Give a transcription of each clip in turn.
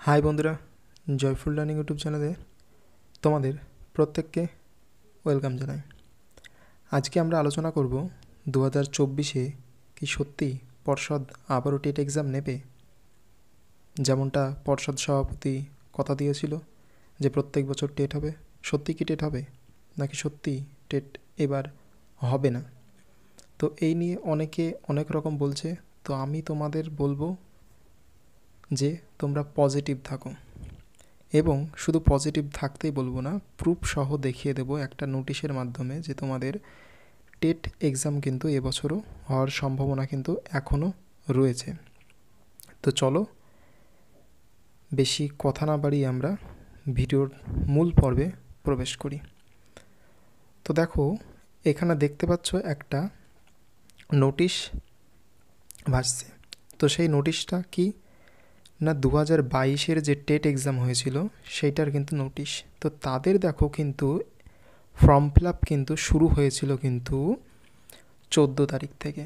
High বন্ধুরা, joyful learning YouTube চ্যানেলে তোমাদের প্রত্যেককে ওয়েলকাম জানাই। আজকে আমরা আলোচনা করব 2024-এ কি সত্যি পর্ষদ আবারও টেট এক্সাম নেবে, যেমনটা পর্ষদ সভাপতি কথা দিয়েছিল যে প্রত্যেক বছর টেট হবে। সত্যি কি টেট হবে, নাকি সত্যি টেট এবার হবে না? তো এই নিয়ে অনেকে অনেক রকম বলছে। তো আমি তোমাদের বলবো যে তোমরা পজিটিভ থাকো, এবং শুধু পজিটিভ থাকতেই বলবো না, প্রুফ সহ দেখিয়ে দেবো একটা নোটিশের মাধ্যমে যে তোমাদের টেট এক্সাম কিন্তু এবছরও হওয়ার সম্ভাবনা কিন্তু এখনও রয়েছে। তো চলো বেশি কথা না বাড়িয়ে আমরা ভিডিওর মূল পর্বে প্রবেশ করি। তো দেখো, এখানে দেখতে পাচ্ছ একটা নোটিশ ভাসছে। তো সেই নোটিশটা কি না, 2022-এর যে টেট এক্সাম হয়েছিল সেইটার কিন্তু নোটিশ। তো তাদের দেখো কিন্তু ফর্ম ফিল আপ কিন্তু শুরু হয়েছিল কিন্তু 14 তারিখ থেকে,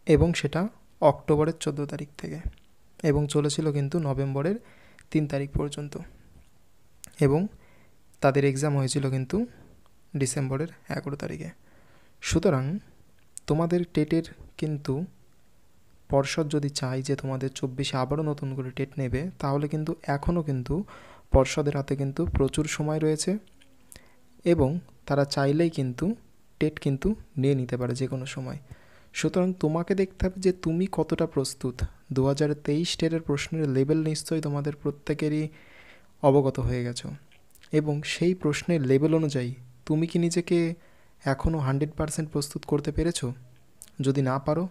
এবং সেটা অক্টোবরের 14 তারিখ থেকে, এবং চলেছিল কিন্তু নভেম্বরের 3 তারিখ পর্যন্ত, এবং তাদের এক্সাম হয়েছিল কিন্তু ডিসেম্বরের 11 তারিখে। সুতরাং তোমাদের টেটের কিন্তু পর্ষদ যদি চায় যে তোমাদের 24-এ আবারও নতুন করে টেট নেবে, তাহলে কিন্তু এখনও কিন্তু পর্ষদের হাতে কিন্তু প্রচুর সময় রয়েছে, এবং তারা চাইলেই কিন্তু টেট কিন্তু নিয়ে নিতে পারে যে কোনো সময়। সুতরাং তোমাকে দেখতে হবে যে তুমি কতটা প্রস্তুত। 2023 টেটের প্রশ্নের লেভেল নিশ্চয়ই তোমাদের প্রত্যেকেরই অবগত হয়ে গেছো, এবং সেই প্রশ্নের লেভেল অনুযায়ী তুমি কি নিজেকে এখনও 100% প্রস্তুত করতে পেরেছো? যদি না পারো,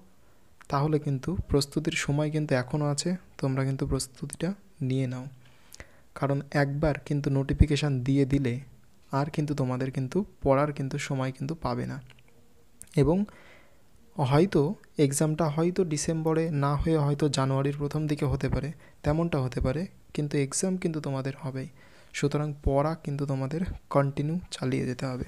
তাহলে কিন্তু প্রস্তুতির সময় কিন্তু এখনও আছে, তোমরা কিন্তু প্রস্তুতিটা নিয়ে নাও। কারণ একবার কিন্তু নোটিফিকেশান দিয়ে দিলে আর কিন্তু তোমাদের কিন্তু পড়ার কিন্তু সময় কিন্তু পাবে না, এবং হয়তো এক্সামটা হয়তো ডিসেম্বরে না হয়ে হয়তো জানুয়ারির প্রথম দিকে হতে পারে, তেমনটা হতে পারে, কিন্তু এক্সাম কিন্তু তোমাদের হবেই। সুতরাং পড়া কিন্তু তোমাদের কন্টিনিউ চালিয়ে যেতে হবে।